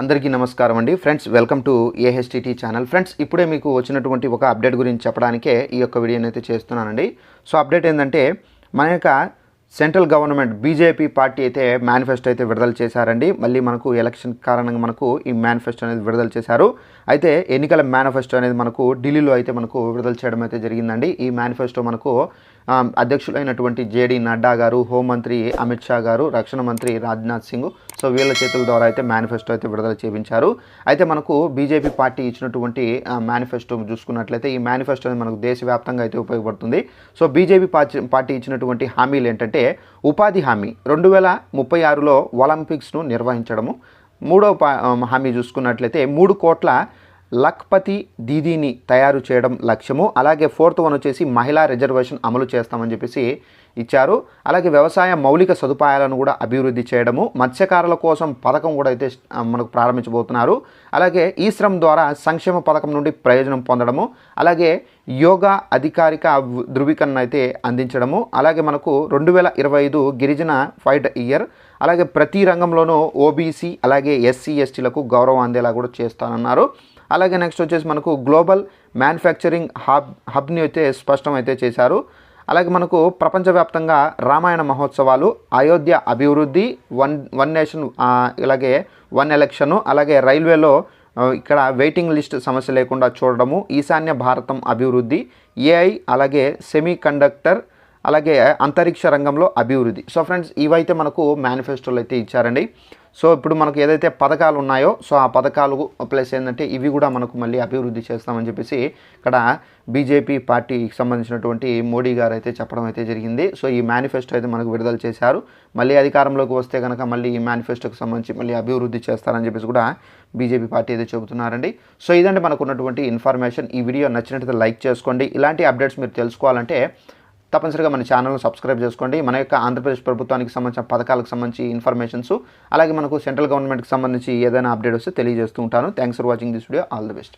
అందరికీ నమస్కారం అండి friends, welcome to AHTT channel. Friends, ఇప్పుడే మీకు వచ్చినటువంటి ఒక అప్డేట్ గురించి చెప్పడానికే ఈ యొక్క వీడియోని అయితే చేస్తున్నానండి. సో అప్డేట్ ఏంటంటే, మన యొక్క సెంట్రల్ గవర్నమెంట్ బీజేపీ పార్టీ అయితే మేనిఫెస్టో అయితే విడుదల చేశారండి. మళ్ళీ మనకు ఎలక్షన్ కారణంగా మనకు ఈ మేనిఫెస్టో అనేది విడుదల చేశారు. అయితే ఎన్నికల మేనిఫెస్టో అనేది మనకు ఢిల్లీలో అయితే మనకు విడుదల చేయడం అయితే జరిగిందండి. ఈ మేనిఫెస్టో మనకు అధ్యక్షులైనటువంటి జేడీ నడ్డా గారు, హోంమంత్రి అమిత్ షా గారు, రక్షణ మంత్రి రాజ్నాథ్ సింగ్, సో వీళ్ళ చేతుల ద్వారా అయితే మేనిఫెస్టో అయితే విడుదల చేయించారు. అయితే మనకు బీజేపీ పార్టీ ఇచ్చినటువంటి మేనిఫెస్టో చూసుకున్నట్లయితే ఈ మేనిఫెస్టో అనేది మనకు దేశవ్యాప్తంగా అయితే ఉపయోగపడుతుంది. సో బీజేపీ పార్టీ ఇచ్చినటువంటి హామీలు ఏంటంటే, ఉపాధి హామీ 2036లో ఒలింపిక్స్ను నిర్వహించడము. మూడవ హామీ చూసుకున్నట్లయితే 3 కోట్ల లఖ్పతి దీదీని తయారు చేయడం లక్ష్యము. అలాగే 4th వన్ వచ్చేసి మహిళా రిజర్వేషన్ అమలు చేస్తామని చెప్పేసి ఇచ్చారు. అలాగే వ్యవసాయ మౌలిక సదుపాయాలను కూడా అభివృద్ధి చేయడము, మత్స్యకారుల కోసం పథకం కూడా అయితే మనకు ప్రారంభించబోతున్నారు. అలాగే ఈ శ్రమ్ ద్వారా సంక్షేమ పథకం నుండి ప్రయోజనం పొందడము, అలాగే యోగా అధికారిక ధృవీకరణ అయితే అందించడము, అలాగే మనకు 2025 గిరిజన ఫైట్ ఇయర్, అలాగే ప్రతి రంగంలోనూ ఓబీసీ అలాగే ఎస్సీ ఎస్టీలకు గౌరవం అందేలా కూడా చేస్తానన్నారు. అలాగే నెక్స్ట్ వచ్చేసి మనకు గ్లోబల్ మ్యానుఫ్యాక్చరింగ్ హబ్ని అయితే స్పష్టం అయితే చేశారు. అలాగే మనకు ప్రపంచవ్యాప్తంగా రామాయణ మహోత్సవాలు, అయోధ్య అభివృద్ధి, వన్ నేషన్, అలాగే 1 ఎలక్షను, అలాగే రైల్వేలో ఇక్కడ వెయిటింగ్ లిస్ట్ సమస్య లేకుండా చూడడము, ఈశాన్య భారతం అభివృద్ధి, ఏఐ, అలాగే సెమీ కండక్టర్, అలాగే అంతరిక్ష రంగంలో అభివృద్ధి. సో ఫ్రెండ్స్, ఇవైతే మనకు మేనిఫెస్టోలు అయితే ఇచ్చారండి. సో ఇప్పుడు మనకు ఏదైతే పథకాలు ఉన్నాయో, సో ఆ పథకాలు ప్లస్ ఏంటంటే ఇవి కూడా మనకు మళ్ళీ అభివృద్ధి చేస్తామని చెప్పేసి ఇక్కడ బీజేపీ పార్టీకి సంబంధించినటువంటి మోడీ గారు అయితే చెప్పడం అయితే జరిగింది. సో ఈ మేనిఫెస్టో అయితే మనకు విడుదల చేశారు. మళ్ళీ అధికారంలోకి వస్తే కనుక మళ్ళీ ఈ మేనిఫెస్టోకి సంబంధించి మళ్ళీ అభివృద్ధి చేస్తారని చెప్పేసి కూడా బీజేపీ పార్టీ అయితే చెబుతున్నారండి. సో ఇదంటే మనకు ఉన్నటువంటి ఇన్ఫర్మేషన్. ఈ వీడియో నచ్చినట్లయితే లైక్ చేసుకోండి. ఇలాంటి అప్డేట్స్ మీరు తెలుసుకోవాలంటే తప్పనిసరిగా మన ఛానల్ను సబ్స్క్రైబ్ చేసుకోండి. మన యొక్క ఆంధ్రప్రదేశ్ ప్రభుత్వానికి సంబంధించిన పథకాలకు సంబంధించి ఇన్ఫర్మేషన్స్, అలాగే మనకు సెంట్రల్ గవర్నమెంట్కి సంబంధించి ఏదైనా అప్డేట్ వస్తే తెలియజేస్తూ ఉంటాను. Thanks for watching this video. All the best.